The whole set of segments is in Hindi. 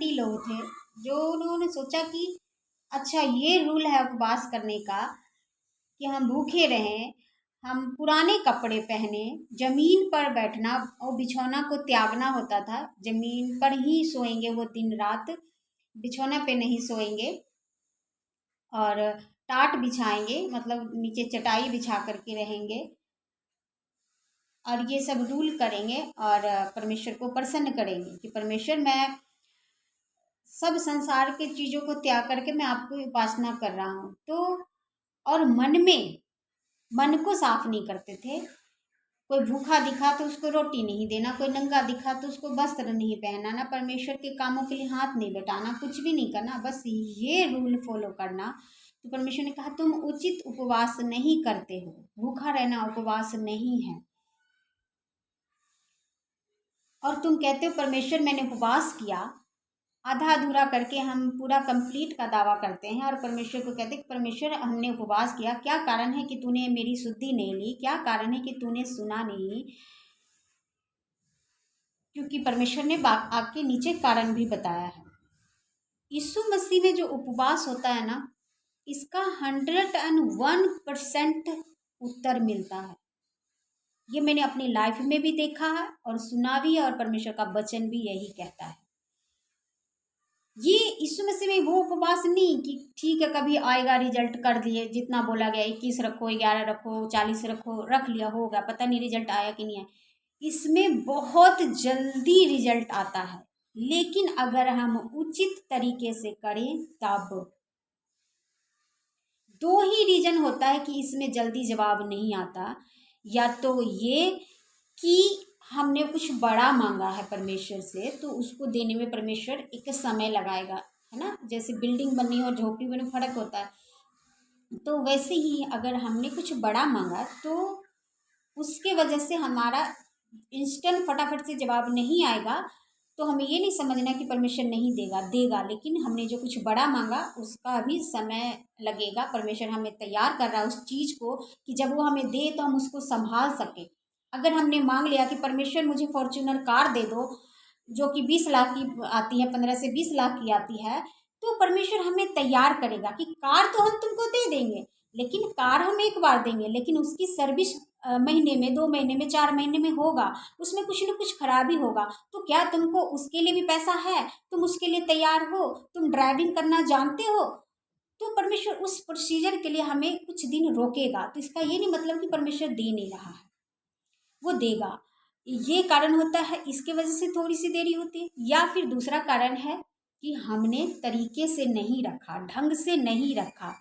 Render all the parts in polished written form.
आंटी लोग थे जो उन्होंने सोचा कि अच्छा ये रूल है उपवास करने का कि हम भूखे रहें, हम पुराने कपड़े पहने, जमीन पर बैठना और बिछौना को त्यागना होता था। जमीन पर ही सोएंगे वो दिन रात, बिछौना पे नहीं सोएंगे और टाट बिछाएंगे, मतलब नीचे चटाई बिछा करके रहेंगे और ये सब रूल करेंगे और परमेश्वर को प्रसन्न करेंगे कि परमेश्वर मैं सब संसार के चीज़ों को त्याग करके मैं आपको उपासना कर रहा हूँ। तो और मन को साफ नहीं करते थे। कोई भूखा दिखा तो उसको रोटी नहीं देना, कोई नंगा दिखा तो उसको वस्त्र नहीं पहनाना, परमेश्वर के कामों के लिए हाथ नहीं बटाना, कुछ भी नहीं करना, बस ये रूल फॉलो करना। तो परमेश्वर ने कहा तुम उचित उपवास नहीं करते हो, भूखा रहना उपवास नहीं है। और तुम कहते हो परमेश्वर मैंने उपवास किया, आधा अधूरा करके हम पूरा कंप्लीट का दावा करते हैं और परमेश्वर को कहते हैं कि परमेश्वर हमने उपवास किया, क्या कारण है कि तूने मेरी शुद्धि नहीं ली, क्या कारण है कि तूने सुना नहीं। क्योंकि परमेश्वर ने आपके नीचे कारण भी बताया है। यीशु मसीह में जो उपवास होता है ना, इसका 101% उत्तर मिलता है। ये मैंने अपनी लाइफ में भी देखा है और सुना भी है और परमेश्वर का वचन भी यही कहता है। ये यीशु मसीह में वो उपवास नहीं कि ठीक है कभी आएगा रिजल्ट कर दिए, जितना बोला गया 21 रखो, 11 रखो, 40 रखो, रख लिया, होगा, पता नहीं रिजल्ट आया कि नहीं आया। इसमें बहुत जल्दी रिजल्ट आता है, लेकिन अगर हम उचित तरीके से करें तब। दो ही रीजन होता है कि इसमें जल्दी जवाब नहीं आता, या तो ये कि हमने कुछ बड़ा मांगा है परमेश्वर से तो उसको देने में परमेश्वर एक समय लगाएगा, है ना। जैसे बिल्डिंग बननी और झोपड़ी बनने में फर्क होता है, तो वैसे ही अगर हमने कुछ बड़ा मांगा तो उसके वजह से हमारा इंस्टेंट फटाफट से जवाब नहीं आएगा, तो हमें ये नहीं समझना कि परमेश्वर नहीं देगा, देगा, लेकिन हमने जो कुछ बड़ा मांगा उसका भी समय लगेगा। परमेश्वर हमें तैयार कर रहा है उस चीज़ को कि जब वो हमें दे तो हम उसको संभाल सकें। अगर हमने मांग लिया कि परमेश्वर मुझे फॉर्च्यूनर कार दे दो जो कि 20 लाख की आती है, 15 से 20 लाख की आती है, तो परमेश्वर हमें तैयार करेगा कि कार तो हम तुमको दे देंगे, लेकिन कार हम एक बार देंगे, लेकिन उसकी सर्विस महीने में, 2 महीने में, 4 महीने में होगा, उसमें कुछ न कुछ खराबी होगा। तो क्या तुमको उसके लिए भी पैसा है? तुम उसके लिए तैयार हो? तुम ड्राइविंग करना जानते हो? तो परमेश्वर उस प्रोसीजर के लिए हमें कुछ दिन रोकेगा। तो इसका ये नहीं मतलब कि परमेश्वर दे नहीं रहा है, वो देगा। ये कारण होता है, इसके वजह से थोड़ी सी देरी होती है। या फिर दूसरा कारण है कि हमने तरीके से नहीं रखा, ढंग से नहीं रखा,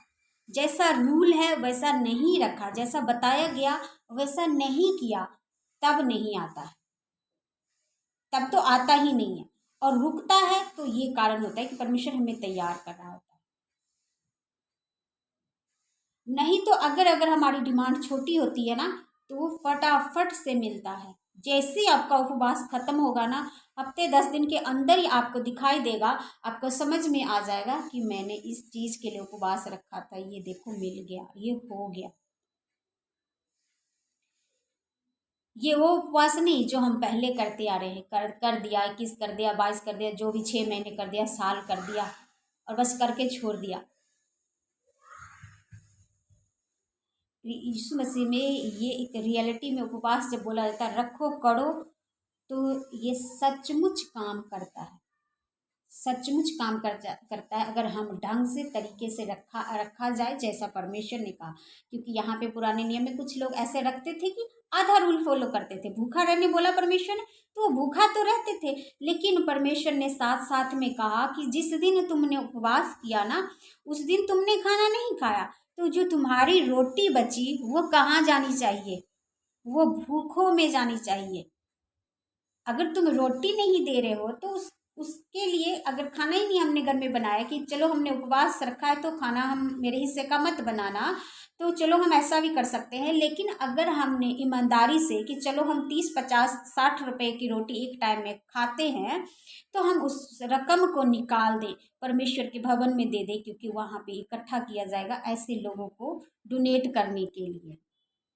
जैसा रूल है वैसा नहीं रखा, जैसा बताया गया वैसा नहीं किया, तब नहीं आता है, तब तो आता ही नहीं है और रुकता है। तो ये कारण होता है कि परमेश्वर हमें तैयार कर रहा होता है। नहीं तो अगर हमारी डिमांड छोटी होती है ना तो वो फटाफट से मिलता है। जैसे ही आपका उपवास खत्म होगा ना, हफ्ते 10 दिन के अंदर ही आपको दिखाई देगा, आपको समझ में आ जाएगा कि मैंने इस चीज के लिए उपवास रखा था, ये देखो मिल गया, ये हो गया। ये वो उपवास नहीं जो हम पहले करते आ रहे हैं, कर दिया, 21 कर दिया, 22 कर दिया, जो भी 6 महीने कर दिया, साल कर दिया और बस करके छोड़ दिया। यीशु मसीह में ये एक रियलिटी में उपवास जब बोला जाता है रखो करो, तो ये सचमुच काम करता है, सचमुच काम करता है अगर हम ढंग से तरीके से रखा जाए जैसा परमेश्वर ने कहा। क्योंकि यहाँ पे पुराने नियम में कुछ लोग ऐसे रखते थे कि आधा रूल फॉलो करते थे। भूखा रहने बोला परमेश्वर ने तो वो भूखा तो रहते थे, लेकिन परमेश्वर ने साथ साथ में कहा कि जिस दिन तुमने उपवास किया ना उस दिन तुमने खाना नहीं खाया, तो जो तुम्हारी रोटी बची वो कहाँ जानी चाहिए? वो भूखों में जानी चाहिए। अगर तुम रोटी नहीं दे रहे हो तो उसके लिए अगर खाना ही नहीं हमने घर में बनाया कि चलो हमने उपवास रखा है तो खाना हम मेरे हिस्से का मत बनाना, तो चलो हम ऐसा भी कर सकते हैं। लेकिन अगर हमने ईमानदारी से कि चलो हम 30, 50, 60 रुपए की रोटी एक टाइम में खाते हैं, तो हम उस रकम को निकाल दें, परमेश्वर के भवन में दे दें, क्योंकि वहाँ पे इकट्ठा किया जाएगा ऐसे लोगों को डोनेट करने के लिए।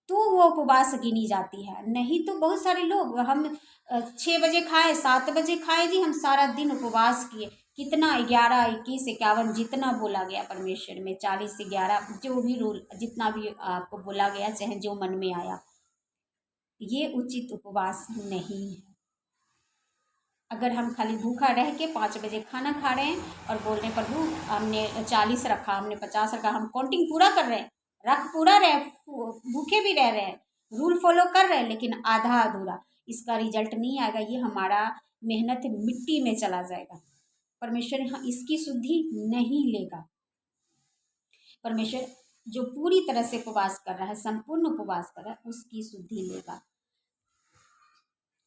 तो वो उपवास गिनी जाती है। नहीं तो बहुत सारे लोग हम 6 बजे खाए, 7 बजे खाए जी, हम सारा दिन उपवास किए। कितना 11, 21, 51 जितना बोला गया परमेश्वर में, 40 से 11 जो भी रूल, जितना भी आपको बोला गया, चाहे जो मन में आया, ये उचित उपवास नहीं है। अगर हम खाली भूखा रह के 5 बजे खाना खा रहे हैं और बोल रहे हैं प्रभु हमने 40 रखा, हमने 50 रखा, हम काउंटिंग पूरा कर रहे हैं, रख पूरा रहे, भूखे भी रह रहे हैं, रूल फॉलो कर रहे हैं, लेकिन आधा अधूरा, इसका रिजल्ट नहीं आएगा। ये हमारा मेहनत मिट्टी में चला जाएगा। परमेश्वर यहाँ इसकी शुद्धि नहीं लेगा। परमेश्वर जो पूरी तरह से उपवास कर रहा है, संपूर्ण उपवास कर रहा है, उसकी शुद्धि लेगा।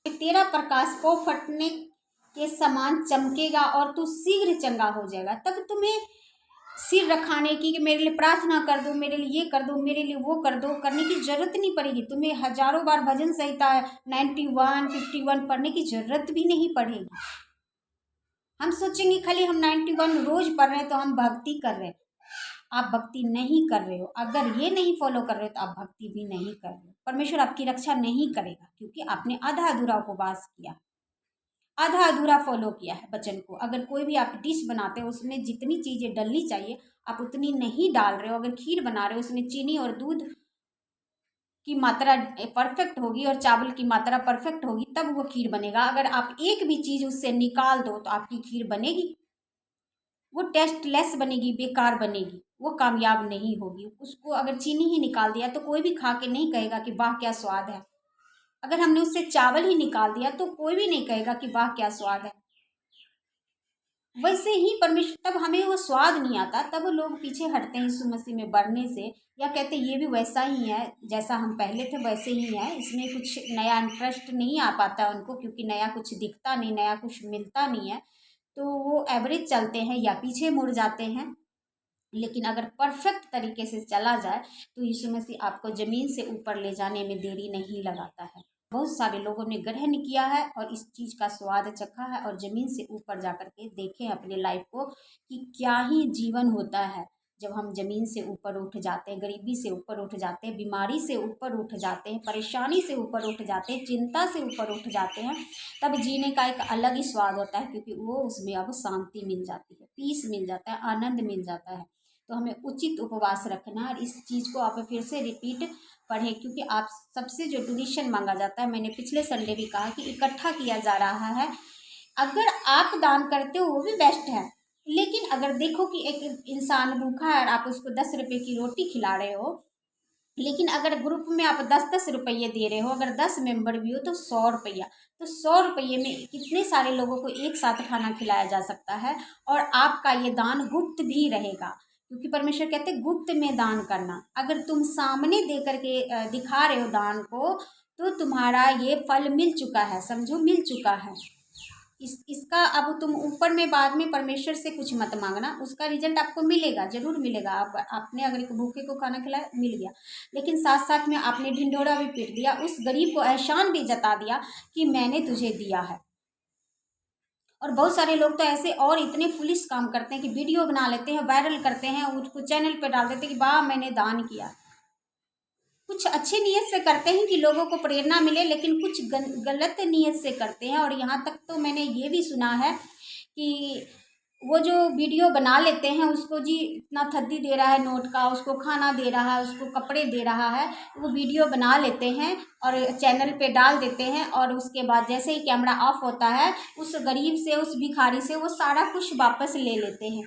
तेरा प्रकाश को फटने के समान चमकेगा और तू शीघ्र चंगा हो जाएगा। तब तुम्हें सिर रखाने की कि मेरे लिए प्रार्थना कर दो, मेरे लिए ये कर दो, मेरे लिए वो कर दो, करने की जरूरत नहीं पड़ेगी। तुम्हें हजारों बार भजन संहिता 91, 51 पढ़ने की जरूरत भी नहीं पड़ेगी। हम सोचेंगे खाली हम 91 रोज पढ़ रहे हैं तो हम भक्ति कर रहे हैं। आप भक्ति नहीं कर रहे हो। अगर ये नहीं फॉलो कर रहे हो तो आप भक्ति भी नहीं कर रहे हो। परमेश्वर आपकी रक्षा नहीं करेगा, क्योंकि आपने आधा अधूरा उपवास किया, आधा अधूरा फॉलो किया है वचन को। अगर कोई भी आप डिश बनाते हो उसमें जितनी चीज़ें डलनी चाहिए आप उतनी नहीं डाल रहे हो। अगर खीर बना रहे हो उसमें चीनी और दूध की मात्रा परफेक्ट होगी और चावल की मात्रा परफेक्ट होगी, तब वो खीर बनेगा। अगर आप एक भी चीज़ उससे निकाल दो तो आपकी खीर बनेगी, वो टेस्टलेस बनेगी, बेकार बनेगी, वो कामयाब नहीं होगी। उसको अगर चीनी ही निकाल दिया तो कोई भी खा के नहीं कहेगा कि वाह क्या स्वाद है। अगर हमने उससे चावल ही निकाल दिया तो कोई भी नहीं कहेगा कि वाह क्या स्वाद है। वैसे ही परमेश्वर, तब हमें वो स्वाद नहीं आता, तब लोग पीछे हटते हैं यीशु मसीह में बढ़ने से, या कहते ये भी वैसा ही है जैसा हम पहले थे वैसे ही है, इसमें कुछ नया इंटरेस्ट नहीं आ पाता उनको, क्योंकि नया कुछ दिखता नहीं, नया कुछ मिलता नहीं है, तो वो एवरेज चलते हैं या पीछे मुड़ जाते हैं। लेकिन अगर परफेक्ट तरीके से चला जाए तो यीशु मसीह आपको ज़मीन से ऊपर ले जाने में देरी नहीं लगाता है। बहुत सारे लोगों ने ग्रहण किया है और इस चीज़ का स्वाद चखा है और ज़मीन से ऊपर जा कर के देखें अपने लाइफ को कि क्या ही जीवन होता है जब हम ज़मीन से ऊपर उठ जाते हैं, गरीबी से ऊपर उठ जाते हैं, बीमारी से ऊपर उठ जाते हैं, परेशानी से ऊपर उठ जाते हैं, चिंता से ऊपर उठ जाते हैं। तब जीने का एक अलग ही स्वाद होता है, क्योंकि वो उसमें अब शांति मिल जाती है, पीस मिल जाता है, आनंद मिल जाता है। तो हमें उचित उपवास रखना है। और इस चीज़ को आप फिर से रिपीट पढ़ें, क्योंकि आप सबसे जो डोनेशन मांगा जाता है, मैंने पिछले संडे भी कहा कि इकट्ठा किया जा रहा है। अगर आप दान करते हो वो भी बेस्ट है, लेकिन अगर देखो कि एक इंसान भूखा है और आप उसको 10 रुपये की रोटी खिला रहे हो, लेकिन अगर ग्रुप में आप 10-10 रुपये दे रहे हो, अगर 10 मेंबर भी हो तो 100 रुपया, तो 100 रुपये में कितने सारे लोगों को एक साथ खाना खिलाया जा सकता है। और आपका ये दान गुप्त भी रहेगा, क्योंकि परमेश्वर कहते हैं गुप्त में दान करना। अगर तुम सामने दे करके दिखा रहे हो दान को, तो तुम्हारा ये फल मिल चुका है, समझो मिल चुका है। इसका अब तुम ऊपर में बाद में परमेश्वर से कुछ मत मांगना, उसका रिजल्ट आपको मिलेगा, जरूर मिलेगा। आपने अगर एक भूखे को खाना खिलाया मिल गया, लेकिन साथ साथ में आपने ढिंढोरा भी पीट दिया, उस गरीब को एहसान भी जता दिया कि मैंने तुझे दिया है। और बहुत सारे लोग तो ऐसे और इतने फुलिश काम करते हैं कि वीडियो बना लेते हैं, वायरल करते हैं, उसको चैनल पे डाल देते हैं कि वाह मैंने दान किया। कुछ अच्छे नीयत से करते हैं कि लोगों को प्रेरणा मिले, लेकिन कुछ गलत नीयत से करते हैं। और यहाँ तक तो मैंने ये भी सुना है कि वो जो वीडियो बना लेते हैं उसको जी इतना थद्दी दे रहा है नोट का, उसको खाना दे रहा है, उसको कपड़े दे रहा है, वो वीडियो बना लेते हैं और चैनल पे डाल देते हैं। और उसके बाद जैसे ही कैमरा ऑफ होता है, उस गरीब से, उस भिखारी से वो सारा कुछ वापस ले लेते हैं।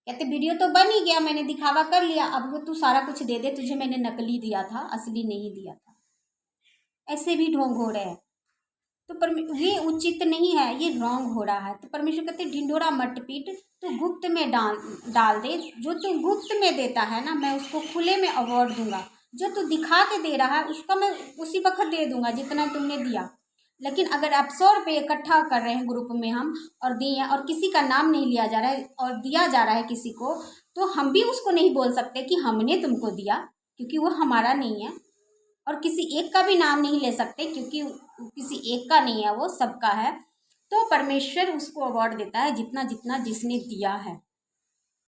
कहते वीडियो तो बन ही गया, मैंने दिखावा कर लिया, अब वो तू सारा कुछ दे दे, तुझे मैंने नकली दिया था, असली नहीं दिया था। ऐसे भी ढोंग हो रहे हैं, तो ये उचित नहीं है, ये रॉन्ग हो रहा है। तो परमेश्वर कहते ढिंडोरा मत पीट, तू गुप्त में डाल दे। जो तू गुप्त में देता है ना, मैं उसको खुले में अवार्ड दूंगा। जो तू दिखा के दे रहा है उसका मैं उसी वक्त दे दूंगा जितना तुमने दिया। लेकिन अगर आप 100 रुपये इकट्ठा कर रहे हैं ग्रुप में हम और दिए, और किसी का नाम नहीं लिया जा रहा है और दिया जा रहा है किसी को, तो हम भी उसको नहीं बोल सकते कि हमने तुमको दिया, क्योंकि वो हमारा नहीं है। और किसी एक का भी नाम नहीं ले सकते, क्योंकि किसी एक का नहीं है, वो सबका है। तो परमेश्वर उसको अवार्ड देता है जितना जितना जिसने दिया है।